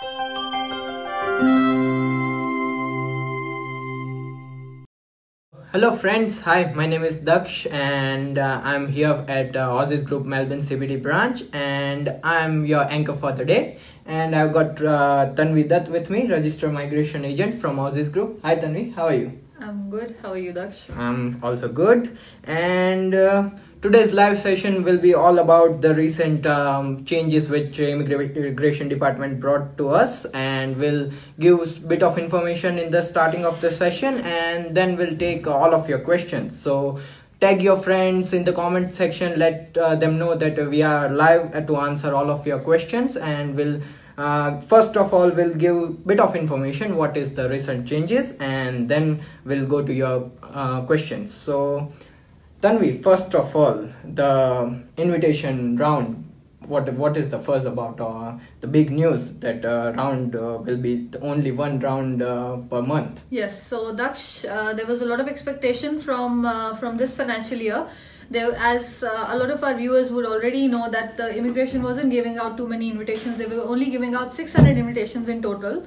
Hello friends, hi, my name is Daksh and I'm here at Aussizz Group Melbourne CBD branch, and I'm your anchor for the day. And I've got Tanvi Dutt with me, Registered Migration Agent from Aussizz Group. Hi Tanvi, how are you? I'm good. How are you, Daksh? I'm also good. And today's live session will be all about the recent changes which Immigration Department brought to us, and we'll give a bit of information in the starting of the session, and then we'll take all of your questions. So tag your friends in the comment section, let them know that we are live to answer all of your questions, and we'll first of all we'll give a bit of information what is the recent changes, and then we'll go to your questions. So Tanvi, first of all, the invitation round, what is the first about, the big news that round will be only one round per month? Yes, so Daksh, there was a lot of expectation from this financial year. As a lot of our viewers would already know, that the immigration wasn't giving out too many invitations. They were only giving out 600 invitations in total,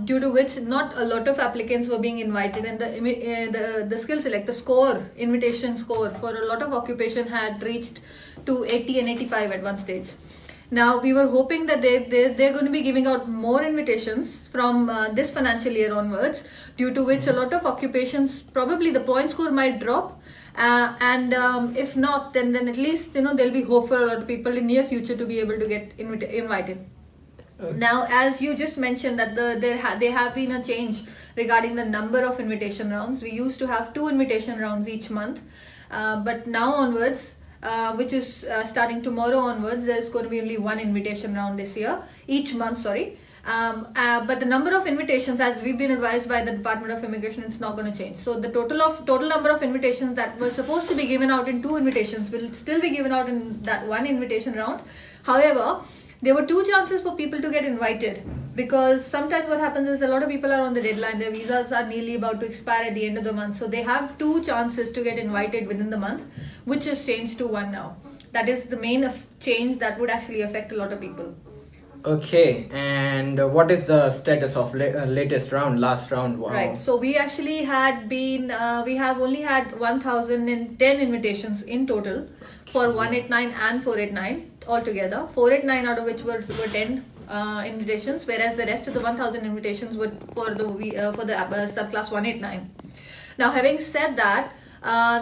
due to which not a lot of applicants were being invited, and the skill select, the score, invitation score for a lot of occupation had reached to 80 and 85 at one stage. Now we were hoping that they're going to be giving out more invitations from this financial year onwards, due to which a lot of occupations, probably the point score might drop. If not, then at least there'll be hope for a lot of people in near future to be able to get invited. Okay. Now, as you just mentioned that there have been a change regarding the number of invitation rounds. We used to have 2 invitation rounds each month, but now onwards, which is starting tomorrow onwards, there's going to be only 1 invitation round each month, sorry. But the number of invitations, as we've been advised by the Department of Immigration, it's not going to change. So the total number of invitations that were supposed to be given out in 2 invitations will still be given out in that 1 invitation round. However, there were 2 chances for people to get invited, because sometimes what happens is a lot of people are on the deadline. Their visas are nearly about to expire at the end of the month. So they have 2 chances to get invited within the month, which is changed to 1 now. That is the main change that would actually affect a lot of people. Okay, and what is the status of latest round, last round? Wow. Right, so we actually had been, we have only had 1010 invitations in total for 189 and 489 altogether. 489 out of which were 10 invitations, whereas the rest of the 1000 invitations were for the subclass 189. Now, having said that,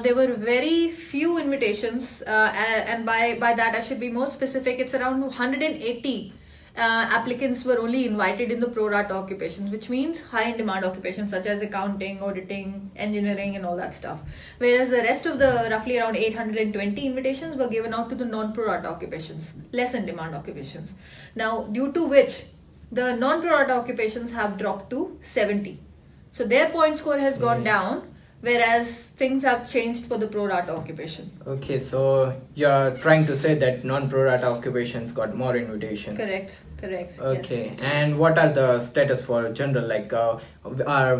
there were very few invitations, and by that I should be more specific. It's around 180 applicants were only invited in the pro rata occupations, which means high in demand occupations such as accounting, auditing, engineering and all that stuff. Whereas the rest of the roughly around 820 invitations were given out to the non pro rata occupations, less in demand occupations. Now, due to which the non pro rata occupations have dropped to 70. So their point score has gone down, whereas things have changed for the pro rata occupation. Okay, so you're trying to say that non-pro rata occupations got more invitations. Correct. Okay, yes. And what are the status for general, like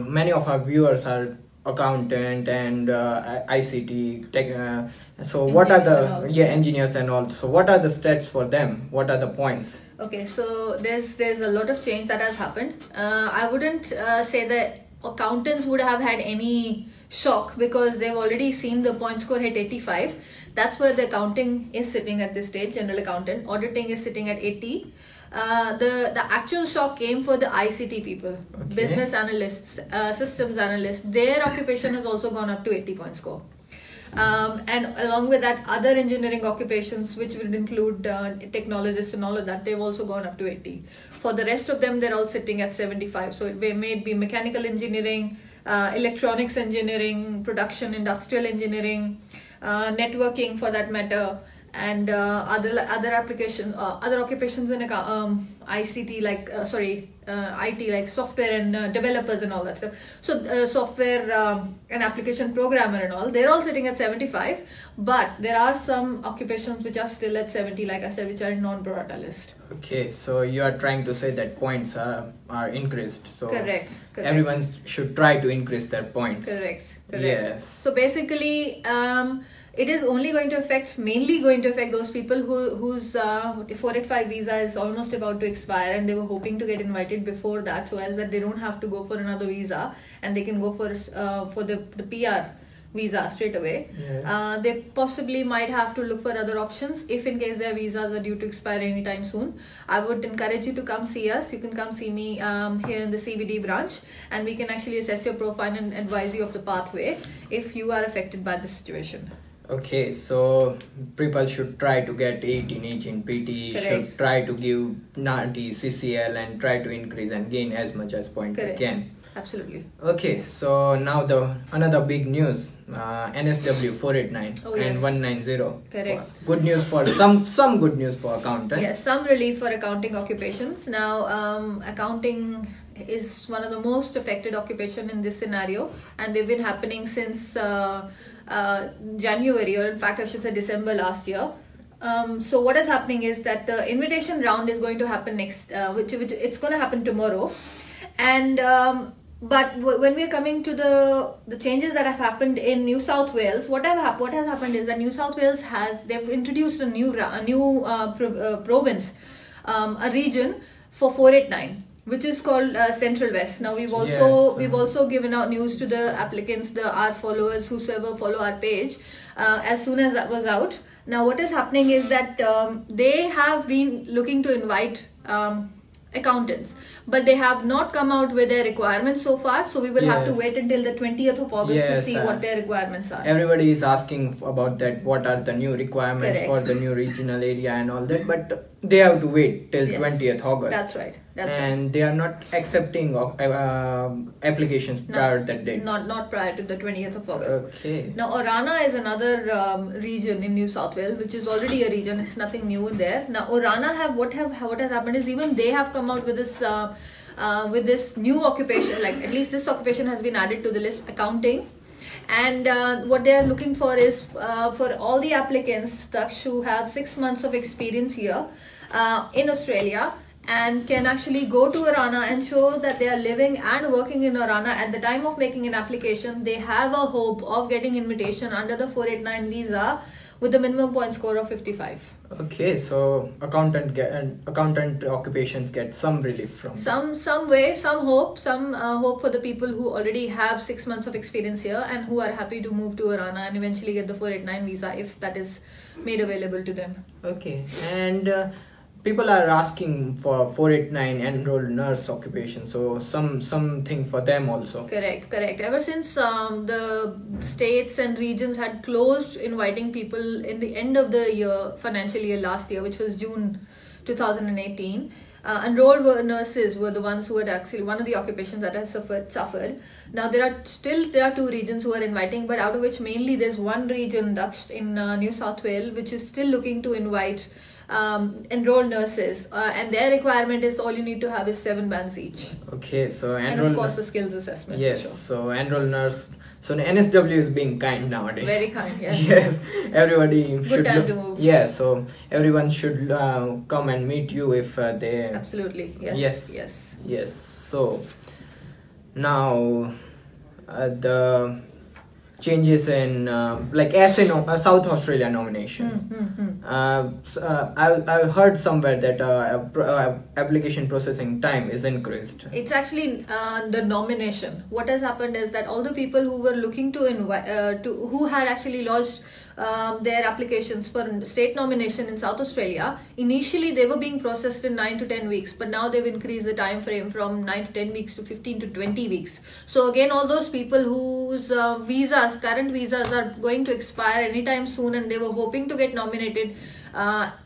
many of our viewers are accountant and ICT tech, so what are the engineers and all, so what are the stats for them? What are the points? Okay, so there's a lot of change that has happened. I wouldn't say that accountants would have had any shock, because they've already seen the point score hit 85. That's where the accounting is sitting at this stage, general accountant. Auditing is sitting at 80. The actual shock came for the ICT people, okay. Business analysts, systems analysts. Their occupation has also gone up to 80 point score. And along with that, other engineering occupations, which would include technologists and all of that, they've also gone up to 80. For the rest of them, they're all sitting at 75. So it may be mechanical engineering, electronics engineering, production, industrial engineering, networking for that matter, and other applications, other occupations in ICT, like IT, like software and developers and all that stuff. So software and application programmer and all, they're all sitting at 75, but there are some occupations which are still at 70, like I said, which are in non-pro rata list. Okay, so you are trying to say that points are increased. So correct. Everyone should try to increase their points. Correct. Yes. So basically, it is only going to affect, mainly going to affect those people whose 485 visa is almost about to expire and they were hoping to get invited before that, so as that they don't have to go for another visa and they can go for the PR visa straight away. Yes. They possibly might have to look for other options if in case their visas are due to expire anytime soon. I would encourage you to come see us. You can come see me here in the CBD branch, and we can actually assess your profile and advise you of the pathway if you are affected by the situation. Okay, so people should try to get 18 PT, Correct. should try to give 90 CCL and try to increase and gain as much as points they Correct. can. Absolutely. Okay, so now another big news, NSW 489 Oh, and yes. 190. Correct. Good news for some good news for accountants. Yes, some relief for accounting occupations. Now, accounting is one of the most affected occupation in this scenario, and they've been happening since January, or in fact I should say December last year. So what is happening is that the invitation round is going to happen next, which it's going to happen tomorrow, and but when we're coming to the changes that have happened in New South Wales, what has happened is that New South Wales they've introduced a new province, a region for 489, which is called Central West. Now we've also given out news to the applicants, our followers, whosoever follow our page, as soon as that was out. Now what is happening is that they have been looking to invite accountants, but they have not come out with their requirements so far, so we will have to wait until the 20th of August to see what their requirements are. Everybody is asking about that, what are the new requirements Correct. for the new regional area and all that, but they have to wait till 20th August. That's right. And they are not accepting applications prior to that date. Not prior to the 20th of August. Okay. Now, Orana is another region in New South Wales, which is already a region. It's nothing new in there. Now, Orana what has happened is even they have come out with this new occupation. Like at least this occupation has been added to the list, accounting. And what they are looking for is for all the applicants who have 6 months of experience here in Australia, and can actually go to Orana and show that they are living and working in Orana at the time of making an application. They have a hope of getting invitation under the 489 visa with a minimum point score of 55. Okay, so accountant occupations get some relief from some hope for the people who already have 6 months of experience here and who are happy to move to Orana and eventually get the 489 visa if that is made available to them. Okay, and people are asking for 489 enrolled nurse occupation, so something for them also. Correct. Ever since the states and regions had closed inviting people in the end of the financial year last year, which was June 2018, enrolled nurses were the ones who had actually one of the occupations that has suffered. Now there are 2 regions who are inviting, but out of which mainly there's one region in New South Wales which is still looking to invite enrolled nurses, and their requirement is all you need to have is 7 bands each. Okay, so and of course the skills assessment. Yes, sure. so enrolled nurse. So the NSW is being kind nowadays. Very kind, yes. Yes, everybody Good should time to move. Yeah, so everyone should come and meet you if they. Absolutely, yes. Yes. So now the changes in South Australia nomination. I heard somewhere that application processing time is increased. It's actually the nomination. What has happened is that all the people who were looking to invite, who had actually lodged their applications for state nomination in South Australia, initially they were being processed in 9 to 10 weeks, but now they've increased the time frame from 9 to 10 weeks to 15 to 20 weeks. So again, all those people whose current visas are going to expire anytime soon and they were hoping to get nominated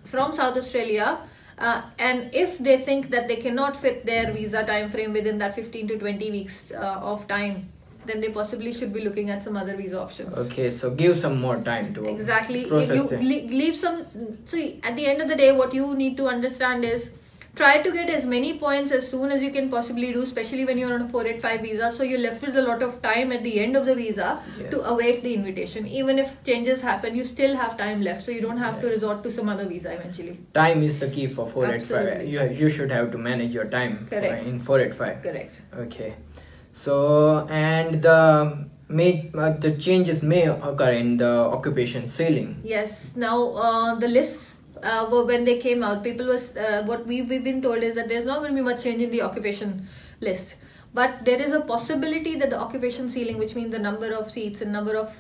from South Australia, and if they think that they cannot fit their visa time frame within that 15 to 20 weeks of time, then they possibly should be looking at some other visa options. Okay, so give some more time to leave some. See, at the end of the day, what you need to understand is try to get as many points as soon as you can possibly do, especially when you're on a 485 visa. So you're left with a lot of time at the end of the visa to await the invitation. Even if changes happen, you still have time left, so you don't have to resort to some other visa eventually. Time is the key for 485. Absolutely. You should have to manage your time in 485. Correct. Okay. So, and the the changes may occur in the occupation ceiling. Yes. Now the lists when they came out, people was what we've been told is that there's not going to be much change in the occupation list. But there is a possibility that the occupation ceiling, which means the number of seats and number of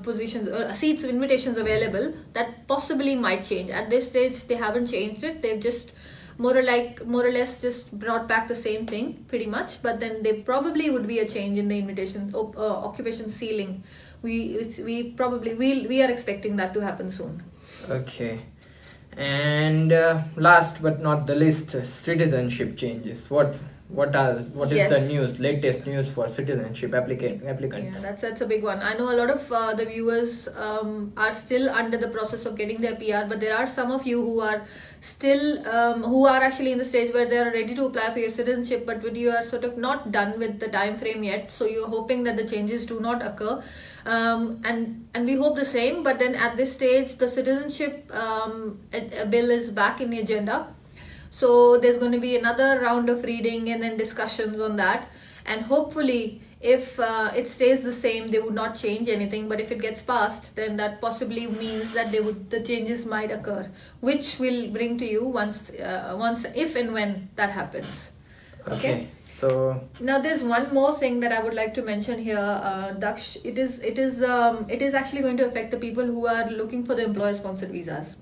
positions, seats, invitations available, that possibly might change. At this stage, they haven't changed it. They've just more or less just brought back the same thing pretty much. But then there probably would be a change in the invitation occupation ceiling. We are expecting that to happen soon. Okay. And last but not the least, citizenship changes. What is the latest news for citizenship applicants? Yeah, that's a big one. I know a lot of the viewers are still under the process of getting their PR, but there are some of you who are still who are actually in the stage where they are ready to apply for your citizenship, but you are sort of not done with the time frame yet. So you're hoping that the changes do not occur, and we hope the same. But then at this stage, the citizenship bill is back in the agenda. So there's going to be another round of reading and then discussions on that. And hopefully, if it stays the same, they would not change anything. But if it gets passed, then that possibly means that the changes might occur, which we'll bring to you once if and when that happens. Okay. So now there's one more thing that I would like to mention here, Daksh. It is actually going to affect the people who are looking for the employer-sponsored visas.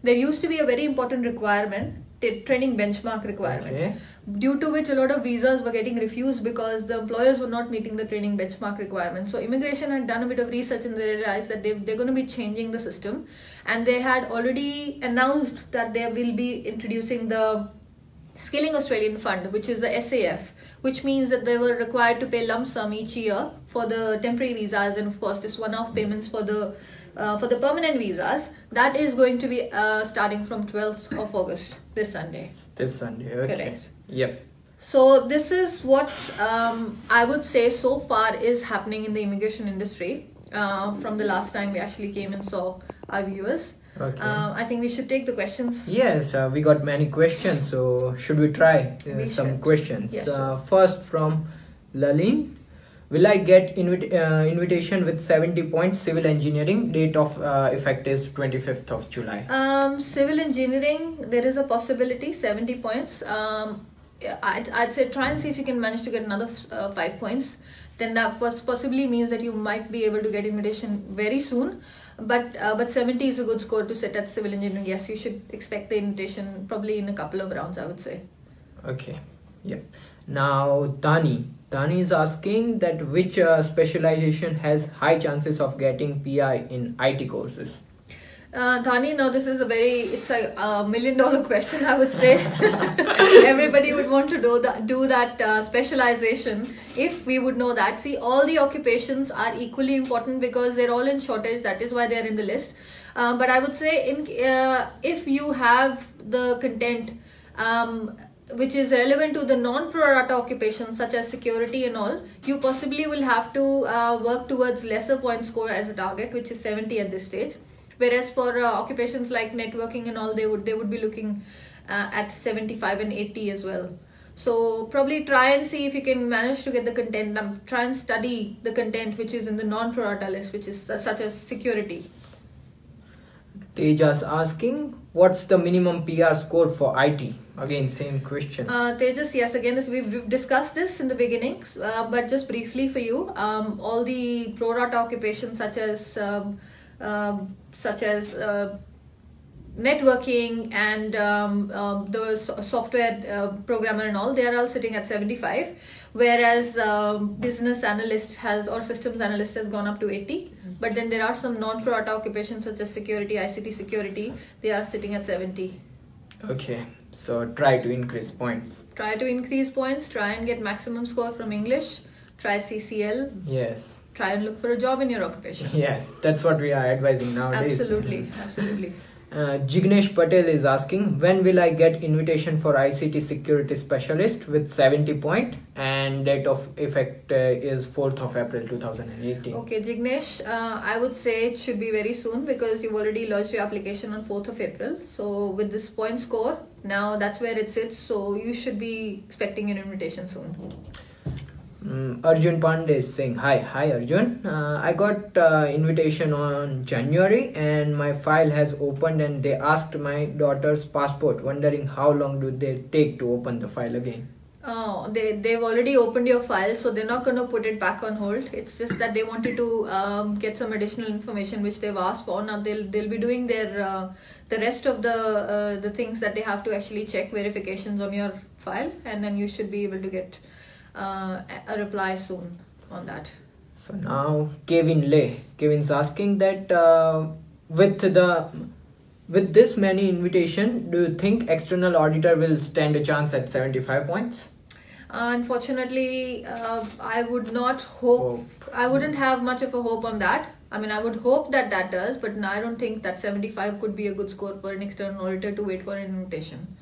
There used to be a very important requirement, training benchmark requirement, due to which a lot of visas were getting refused because the employers were not meeting the training benchmark requirement. So immigration had done a bit of research and they realized that they're going to be changing the system, and they had already announced that they will be introducing the Skilling Australian Fund, which is the SAF, which means that they were required to pay lump sum each year for the temporary visas, and of course this one-off payments for the permanent visas. That is going to be starting from 12th of August, this Sunday. Okay. Correct. Yep. So this is what I would say so far is happening in the immigration industry from the last time we actually came and saw our viewers. Okay. I think we should take the questions. Yes, we got many questions, so should we try some questions? Yes, first from Lalin. Will I get invitation with 70 points civil engineering? Date of effect is 25th of July. Civil engineering, there is a possibility, 70 points. I'd say try and see if you can manage to get another 5 points. Then that possibly means that you might be able to get invitation very soon. But 70 is a good score to sit at civil engineering. Yes, you should expect the invitation probably in a couple of rounds, I would say. Okay. Yep. Now Tani is asking that which specialization has high chances of getting PI in IT courses. Thani, now this is it's a $1 million question, I would say. Everybody would want to do that specialization if we would know that. See, all the occupations are equally important because they're all in shortage. That is why they're in the list. But I would say if you have the content which is relevant to the non-pro rata occupations such as security and all, you possibly will have to work towards lesser point score as a target, which is 70 at this stage. Whereas for occupations like networking and all, they would be looking at 75 and 80 as well. So probably try and see if you can manage to get the content. Try and study the content which is in the non-pro rata list, which is such as security. Tejas asking, what's the minimum PR score for IT? Again, same question. Tejas, yes, again, we've discussed this in the beginning, but just briefly for you, all the pro rata occupations such as networking and the software programmer and all, they are all sitting at 75, whereas business analyst or systems analyst has gone up to 80. But then there are some non-pro rata occupations such as security, ICT security, they are sitting at 70. Okay, so try to increase points. Try to increase points, try and get maximum score from English, try CCL. Yes. Try and look for a job in your occupation. Yes, that's what we are advising nowadays. Absolutely, absolutely. Jignesh Patel is asking, when will I get invitation for ICT security specialist with 70 point, and date of effect is 4th of April 2018. Okay, Jignesh, I would say it should be very soon because you've already lodged your application on 4th of April. So with this point score, now that's where it sits. So you should be expecting an invitation soon. Arjun Pandey is saying hi Arjun. I got invitation on January and my file has opened and they asked my daughter's passport, wondering how long do they take to open the file again. Oh, they've already opened your file, so they're not going to put it back on hold. It's just that they wanted to get some additional information which they've asked for. Now they'll be doing their the rest of the things that they have to actually check verifications on your file, and then you should be able to get a reply soon on that. So now Kevin's asking that with this many invitation, do you think external auditor will stand a chance at 75 points? Unfortunately, I would not hope. I wouldn't have much of a hope on that. I mean, I would hope that does, but I don't think that 75 could be a good score for an external auditor to wait for an invitation.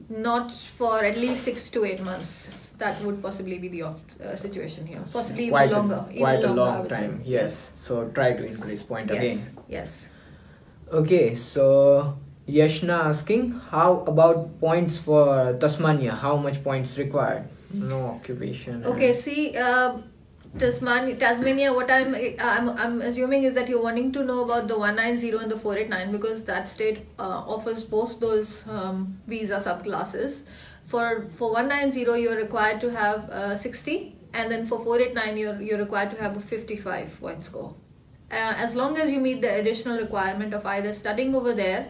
Not for at least 6 to 8 months. That would possibly be the situation here. Possibly even longer. Quite a long time. Yes. So try to increase point again. Yes. Okay. So Yashna asking, how about points for Tasmania? How much points required? No occupation. Okay. See, Tasmania. What I'm assuming is that you're wanting to know about the 190 and the 489 because that state offers both those visa subclasses. For 190 you're required to have 60, and then for 489 you're required to have a 55 point score. As long as you meet the additional requirement of either studying over there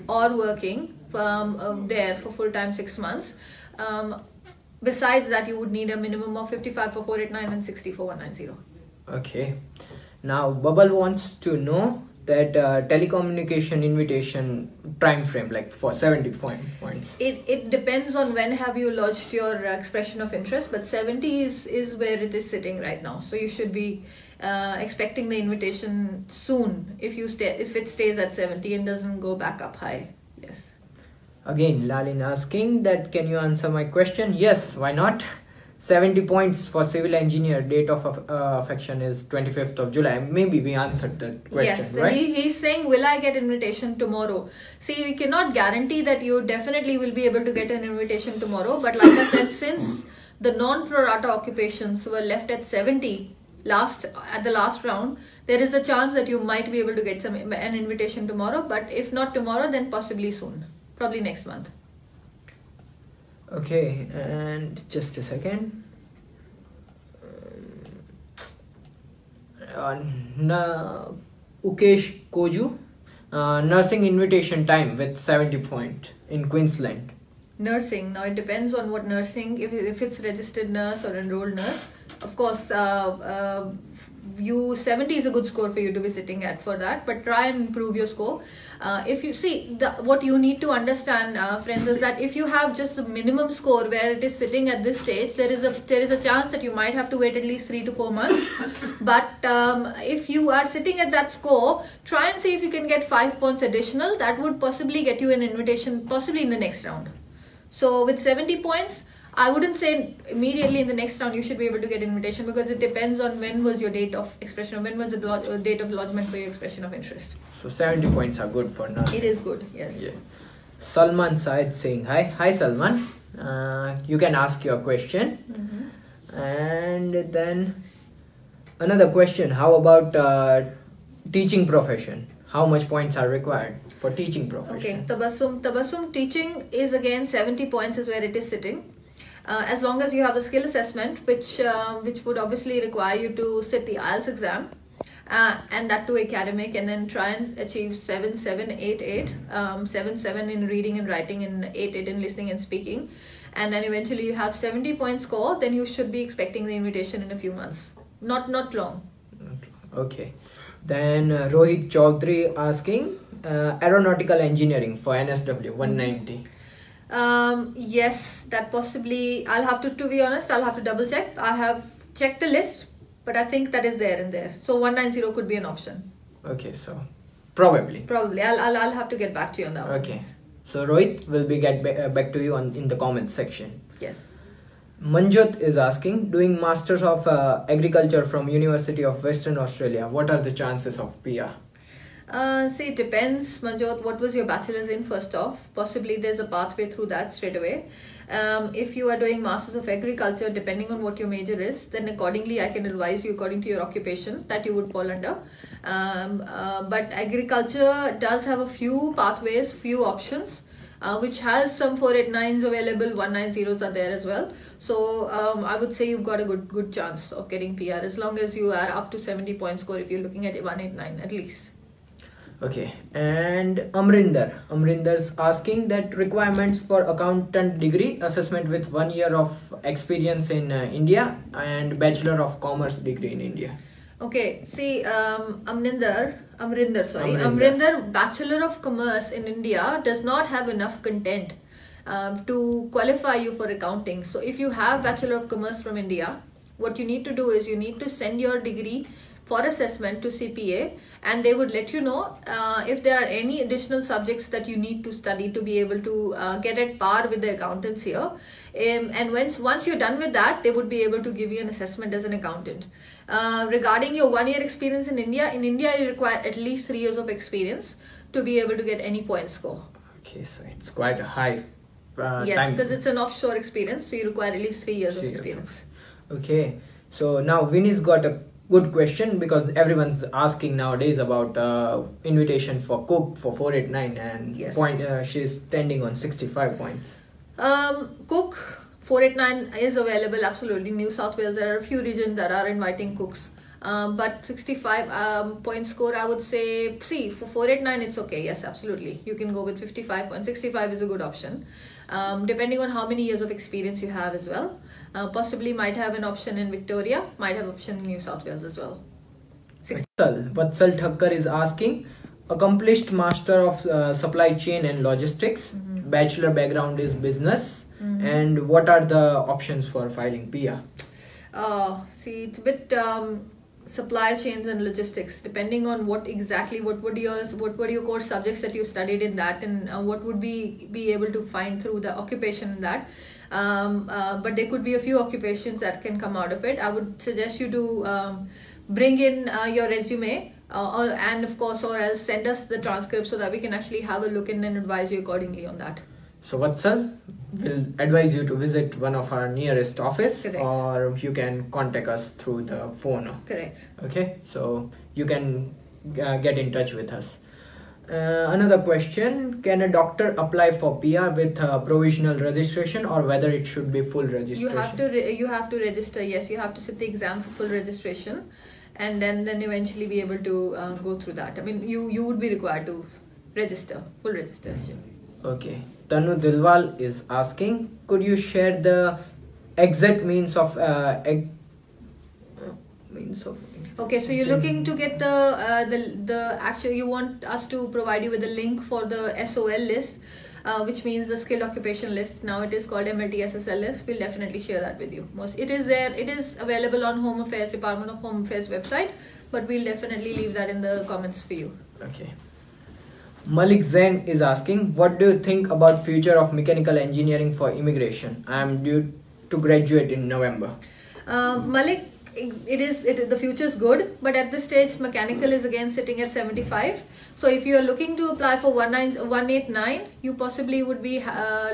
or working there for full time 6 months. Besides that, you would need a minimum of 55 for 489 and 60 for 190. Okay. Now Bubble wants to know that telecommunication invitation time frame, like for 70 points. It depends on when have you lodged your expression of interest, but 70 is where it is sitting right now. So you should be expecting the invitation soon if it stays at 70 and doesn't go back up high. Yes. Again, Lalin asking that, can you answer my question? Yes, why not? 70 points for civil engineer. Date of affection is 25th of July. Maybe we answered the question, yes, right? He's saying, will I get invitation tomorrow? See, we cannot guarantee that you definitely will be able to get an invitation tomorrow. But like I said, since the non-pro rata occupations were left at 70 at the last round, there is a chance that you might be able to get an invitation tomorrow. But if not tomorrow, then possibly soon. Probably next month. Okay, and just a second. Ukesh Koju, nursing invitation time with 70 point in Queensland. Nursing. Now it depends on what nursing, if it's registered nurse or enrolled nurse. Of course, 70 is a good score for you to be sitting at for that, but try and improve your score. If you see, what you need to understand, friends, is that if you have just the minimum score where it is sitting at this stage, there is a chance that you might have to wait at least 3 to 4 months. But if you are sitting at that score, try and see if you can get 5 points additional. That would possibly get you an invitation, possibly in the next round. So with 70 points, I wouldn't say immediately in the next round you should be able to get invitation, because it depends on when was your date of expression, when was the date of lodgement for your expression of interest. So 70 points are good for now. It is good, yes. Yeah. Salman Said saying hi. Hi Salman. You can ask your question. Mm-hmm. And then another question. How about teaching profession? How much points are required for teaching profession? Okay, Tabassum teaching is again 70 points is where it is sitting. As long as you have a skill assessment, which would obviously require you to sit the IELTS exam, and that to academic, and then try and achieve 7, 7, 8, 8, 7, 7 in reading and writing, and 8, 8 in listening and speaking, and then eventually you have 70 point score, then you should be expecting the invitation in a few months. Not long. Okay. Then Rohit Chaudhary asking aeronautical engineering for NSW 190. Yes, that possibly, I'll have to be honest, I'll have to double check. I have checked the list, but I think that is there and there. So 190 could be an option. Okay, so probably. I'll have to get back to you on that one. Okay. So Rohit will be get back to you in the comments section. Yes. Manjot is asking, doing Masters of Agriculture from University of Western Australia, what are the chances of PR? See, it depends, Manjot, what was your bachelor's in first off. Possibly there's a pathway through that straight away. If you are doing Masters of Agriculture, depending on what your major is, then accordingly I can advise you according to your occupation that you would fall under. But agriculture does have a few pathways, few options, which has some 489s available, 190s are there as well. So I would say you've got a good chance of getting PR as long as you are up to 70 point score if you're looking at 189 at least. Okay, and Amrinder's asking that requirements for accountant degree, assessment with 1 year of experience in India, and Bachelor of Commerce degree in India. Okay, see, Amrinder, Bachelor of Commerce in India does not have enough content to qualify you for accounting. So if you have Bachelor of Commerce from India, what you need to do is you need to send your degree for assessment to CPA, and they would let you know if there are any additional subjects that you need to study to be able to get at par with the accountants here. And once you're done with that, they would be able to give you an assessment as an accountant. Regarding your 1 year experience in India you require at least 3 years of experience to be able to get any point score. Okay, so it's quite high. Yes, because it's an offshore experience, so you require at least 3 years of experience. Okay, so now Winnie's got a good question, because everyone's asking nowadays about invitation for cook for 489, and yes. She's standing on 65 points. Cook 489 is available, absolutely. New South Wales, there are a few regions that are inviting cooks, but 65 point score, I would say, see, for 489 it's okay, yes, absolutely. You can go with 55 points. 65 is a good option, depending on how many years of experience you have as well. Possibly might have an option in Victoria, might have option in New South Wales as well. Vatsal Thakkar is asking, accomplished Master of Supply Chain and Logistics, Bachelor background is business, and what are the options for filing PR? See, it's a bit supply chains and logistics, depending on what were your core subjects that you studied in that, and what would be able to find through the occupation in that. But there could be a few occupations that can come out of it. I would suggest you to bring in your resume, and of course, or else send us the transcript so that we can actually have a look in and advise you accordingly on that. So Vatsal, we'll advise you to visit one of our nearest office. Correct. Or you can contact us through the phone. Correct. Okay, so you can get in touch with us. Another question, can a doctor apply for PR with provisional registration, or whether it should be full registration? You have to register, yes, you have to sit the exam for full registration, and then eventually be able to go through that. I mean, you would be required to register, full registration. Okay, Tanu Dilwal is asking, could you share the exact means of Okay, so you're looking to get the actual, you want us to provide you with a link for the SOL list, which means the skilled occupation list. Now it is called MLT-SSL list. We'll definitely share that with you. It is there. It is available on Home Affairs, Department of Home Affairs website, but we'll definitely leave that in the comments for you. Okay. Malik Zain is asking, what do you think about future of mechanical engineering for immigration? I am due to graduate in November. Malik, the future is good, but at this stage mechanical is again sitting at 75. So if you are looking to apply for 189, you possibly would be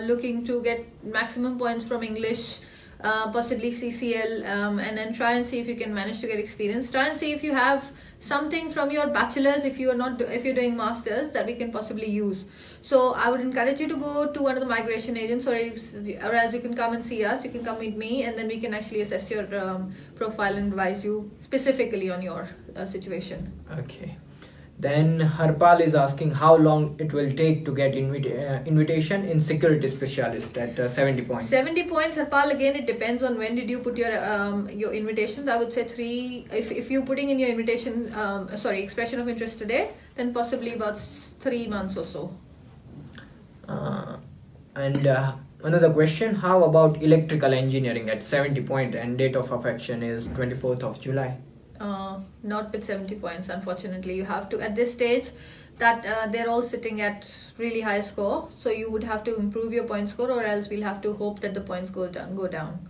looking to get maximum points from English, possibly CCL, and then try and see if you can manage to get experience. Try and see if you have something from your bachelor's, if you're doing masters, that we can possibly use. So I would encourage you to go to one of the migration agents, or else you can come and see us. You can come meet me, and then we can actually assess your profile and advise you specifically on your situation. Okay. Then Harpal is asking how long it will take to get invitation in security specialist at 70 points. 70 points, Harpal, again it depends on when did you put your invitations. I would say if you're putting in your invitation, expression of interest today, then possibly about 3 months or so. Another question, how about electrical engineering at 70 point and date of affection is 24th of July? Not with 70 points, unfortunately. You have to, at this stage, that they're all sitting at really high score, so you would have to improve your point score, or else we'll have to hope that the points go down.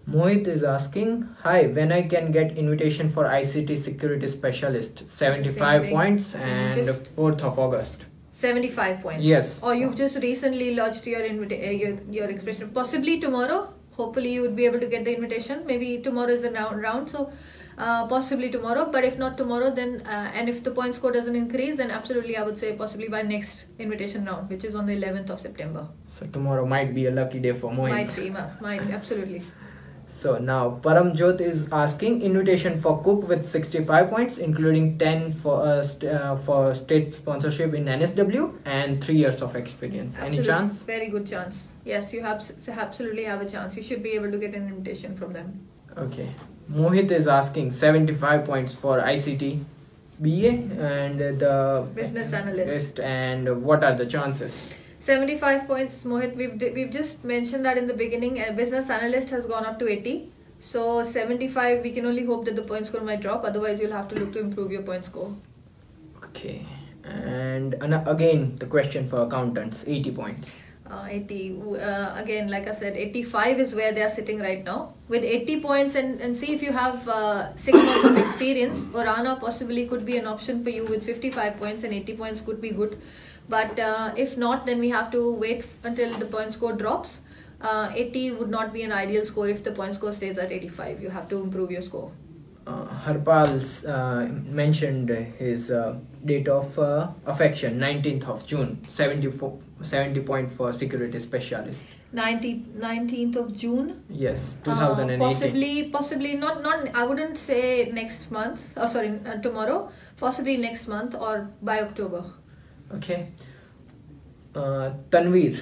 Mohit is asking, hi, when I can get invitation for ICT security specialist, 75 points and 4th of August. 75 points. Yes. Or you've just recently lodged your expression. Possibly tomorrow. Hopefully you would be able to get the invitation. Maybe tomorrow is the round. So possibly tomorrow. But if not tomorrow, then and if the point score doesn't increase, then absolutely I would say possibly by next invitation round, which is on the 11th of September. So tomorrow might be a lucky day for Mohit. Might be, absolutely. So now Paramjot is asking invitation for cook with 65 points, including 10 for state sponsorship in NSW and 3 years of experience. Absolutely. Any chance? Very good chance. Yes, you absolutely have a chance. You should be able to get an invitation from them. Okay. Mohit is asking 75 points for ICT BA and the business analyst. And what are the chances? 75 points, Mohit. We've just mentioned that in the beginning. A business analyst has gone up to 80. So 75, we can only hope that the point score might drop. Otherwise, you'll have to look to improve your point score. Okay. And again, the question for accountants, 80 points. 80. Again, like I said, 85 is where they are sitting right now. With 80 points and see if you have 6 months of experience, Orana possibly could be an option for you with 55 points, and 80 points could be good. But if not, then we have to wait until the point score drops. 80 would not be an ideal score if the point score stays at 85. You have to improve your score. Harpal's mentioned his date of affection, 19th of June, 70 point for security specialist. 19th of June? Yes, 2018. Possibly not, I wouldn't say next month, tomorrow, possibly next month or by October. Okay. Tanveer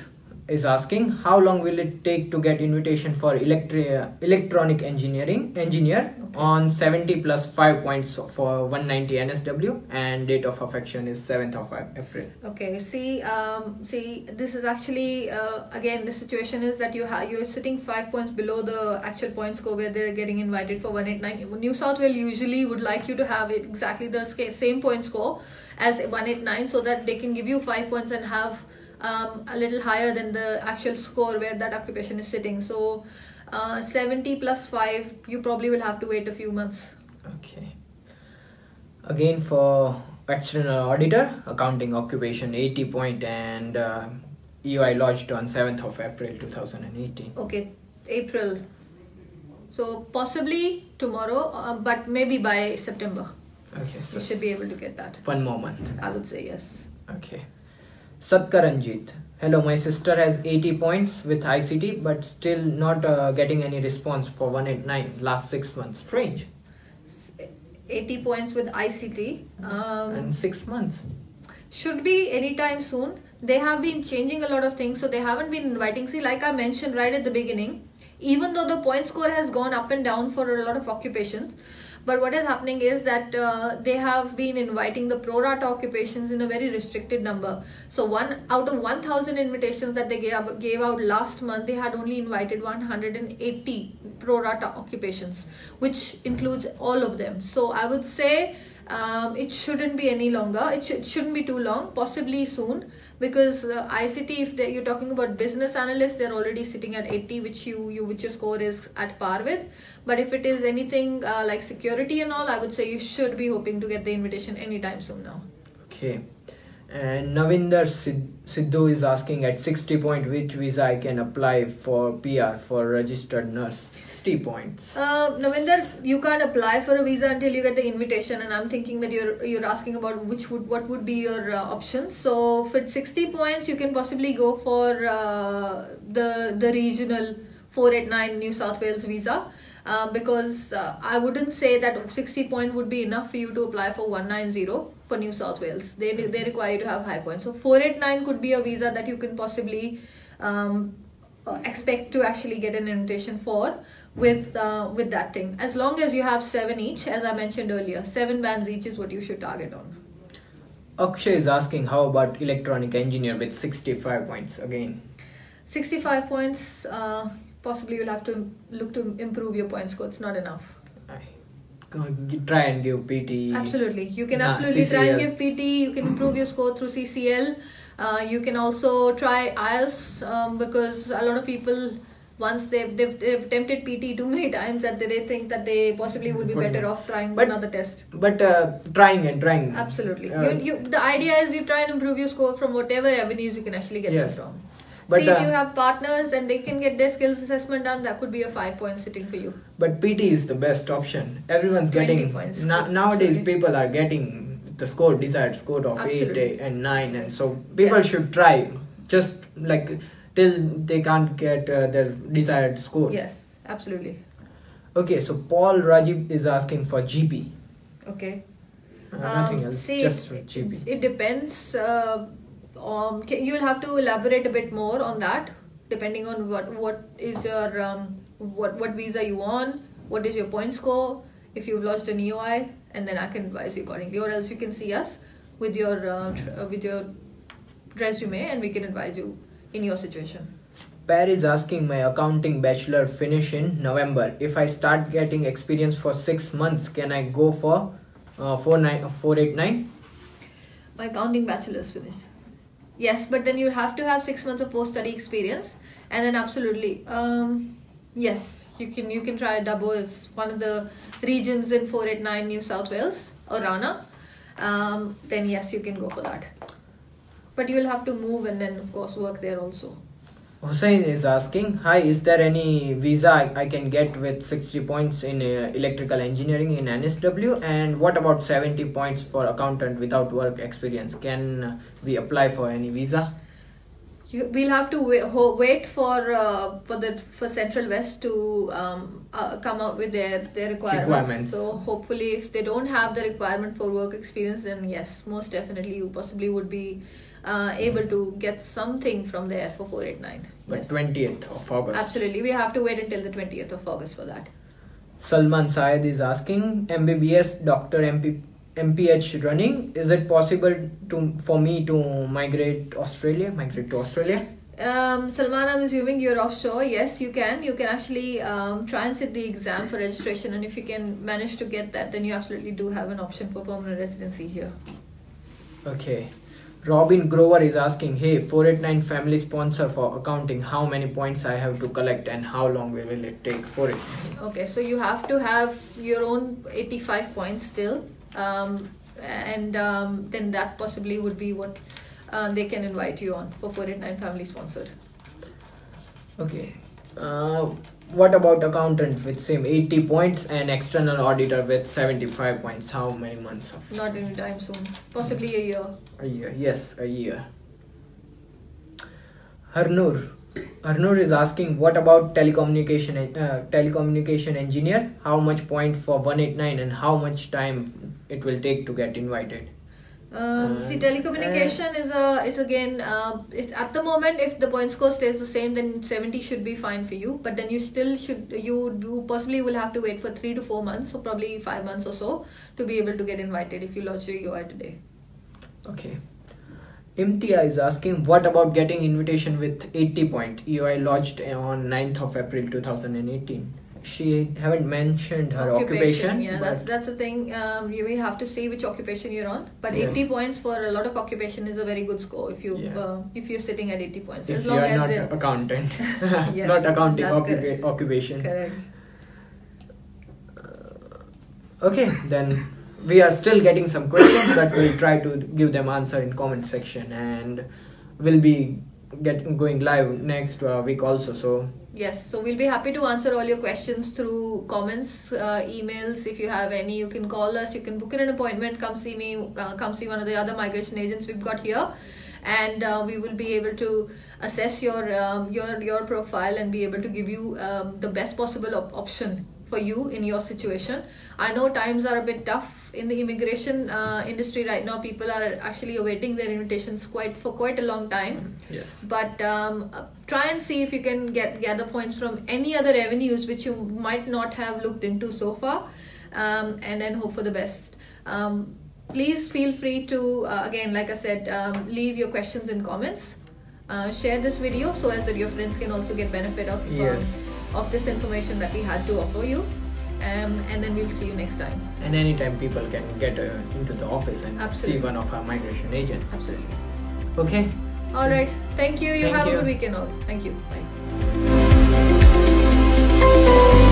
is asking how long will it take to get invitation for electronic engineer on 70 plus 5 points for 190 NSW, and date of affection is 7th of April. Okay, see, this is actually again the situation is that you're sitting 5 points below the actual point score where they're getting invited for 189. New South Wales usually would like you to have exactly the same point score as 189, so that they can give you 5 points and have a little higher than the actual score where that occupation is sitting. So 70 plus 5, you probably will have to wait a few months. Okay. Again for external auditor, accounting occupation 80 point, and EOI lodged on 7th of April 2018. Okay, April. So possibly tomorrow, but maybe by September. Okay, so you should be able to get that. 1 more month. I would say yes. Okay. Satkaranjit. Hello, my sister has 80 points with ICT but still not getting any response for 189 last 6 months. Strange. 80 points with ICT. And 6 months. Should be anytime soon. They have been changing a lot of things, so they haven't been inviting. See, like I mentioned right at the beginning, even though the point score has gone up and down for a lot of occupations, but what is happening is that they have been inviting the pro rata occupations in a very restricted number. So out of 1,000 invitations that they gave out last month, they had only invited 180 pro rata occupations, which includes all of them. So I would say it shouldn't be any longer. It shouldn't be too long, possibly soon, because ICT, if you're talking about business analysts, they're already sitting at 80, which your score is at par with. But if it is anything like security and all, I would say you should be hoping to get the invitation anytime soon now. Okay. And Navinder Sidhu is asking at 60 point which visa I can apply for PR for registered nurse. 60 points. Navinder, you can't apply for a visa until you get the invitation, and I'm thinking that you're asking about what would be your options. So for 60 points, you can possibly go for the regional 489 New South Wales visa. Because I wouldn't say that 60 point would be enough for you to apply for 190 for New South Wales. They require you to have high points. So 489 could be a visa that you can possibly expect to actually get an invitation for with that thing. As long as you have 7 each, as I mentioned earlier, 7 bands each is what you should target on. Akshay is asking how about electronic engineer with 65 points again. 65 points. Possibly you'll have to look to improve your point score. It's not enough. Try and give PT. Absolutely. You can absolutely CCL. try and give PT. You can improve your score through CCL. You can also try IELTS because a lot of people once they've tempted PT too many times that they think that they possibly would be better off trying another test. But trying. Absolutely. The idea is you try and improve your score from whatever avenues you can actually get them from. But see, if you have partners and they can get their skills assessment done, that could be a 5 point sitting for you. But PT is the best option. Everyone's getting points. Nowadays people are getting the desired score of 8 and 9, and so people should try just like till they can't get their desired score. Yes, absolutely. Okay, so Paul Rajiv is asking for GP. Okay. Nothing else, see, just for GP. It depends. You'll have to elaborate a bit more on that, depending on what is your what visa you on, what is your point score, if you've lodged an EOI, and then I can advise you accordingly. Or else you can see us with your resume, and we can advise you in your situation. Pat is asking, my accounting bachelor finish in November. If I start getting experience for 6 months, can I go for 489? My accounting bachelor's finish. Yes, but then you have to have 6 months of post-study experience, and then absolutely, yes, you can try Dubbo as one of the regions in 489 New South Wales or Rana. Then yes, you can go for that. But you will have to move and then of course work there also. Hussein is asking, hi, is there any visa I can get with 60 points in electrical engineering in NSW, and what about 70 points for accountant without work experience? Can we apply for any visa? We'll have to wait for Central West to come out with their requirements. So hopefully if they don't have the requirement for work experience, then yes, most definitely you possibly would be able to get something from there for 489. But yes. 20th of August. Absolutely, we have to wait until the 20th of August for that. Salman Syed is asking, MBBS Dr. MPH running, is it possible for me to migrate to Australia? Salman, I'm assuming you're offshore. Yes, you can actually try and sit the exam for registration, and if you can manage to get that, then you absolutely do have an option for permanent residency here. Okay. Robin Grover is asking, hey, 489 family sponsor for accounting, how many points I have to collect and how long will it take for it? Okay, so you have to have your own 85 points still, and then that possibly would be what they can invite you on for 489 family sponsored. Okay. What about accountant with same 80 points and external auditor with 75 points? How many months? Not anytime soon. Possibly a year. A year. Yes, a year. Harnoor is asking, what about telecommunication engineer? How much point for 189 and how much time it will take to get invited? See, telecommunication is again it's at the moment, if the point score stays the same, then 70 should be fine for you, but then you possibly will have to wait for 3 to 4 months, so probably 5 months or so, to be able to get invited if you lodge your EOI today. Okay. Imtia is asking, what about getting invitation with 80 point EOI lodged on 9th of April 2018? She haven't mentioned her occupation. Yeah, that's the thing. You will have to see which occupation you're on. But 80 points for a lot of occupation is a very good score if you're sitting at 80 points. If you are not accountant, yes, not accounting occupations. Correct. Okay, then we are still getting some questions, but we'll try to give them answer in comment section, and we'll be going live next week also. So yes, so we'll be happy to answer all your questions through comments, emails. If you have any, you can call us, you can book in an appointment, come see me, come see one of the other migration agents we've got here, and we will be able to assess your profile and be able to give you the best possible option for you in your situation. I know times are a bit tough in the immigration industry right now. People are actually awaiting their invitations for quite a long time. Yes. But try and see if you can gather points from any other avenues which you might not have looked into so far, and then hope for the best. Please feel free to, again, like I said, leave your questions in comments. Share this video so as that your friends can also get benefit of of this information that we had to offer you, and then we'll see you next time. And anytime people can get into the office and see one of our migration agents. Absolutely. Okay. All right. Thank you. You have a good weekend all. Thank you. Bye. you.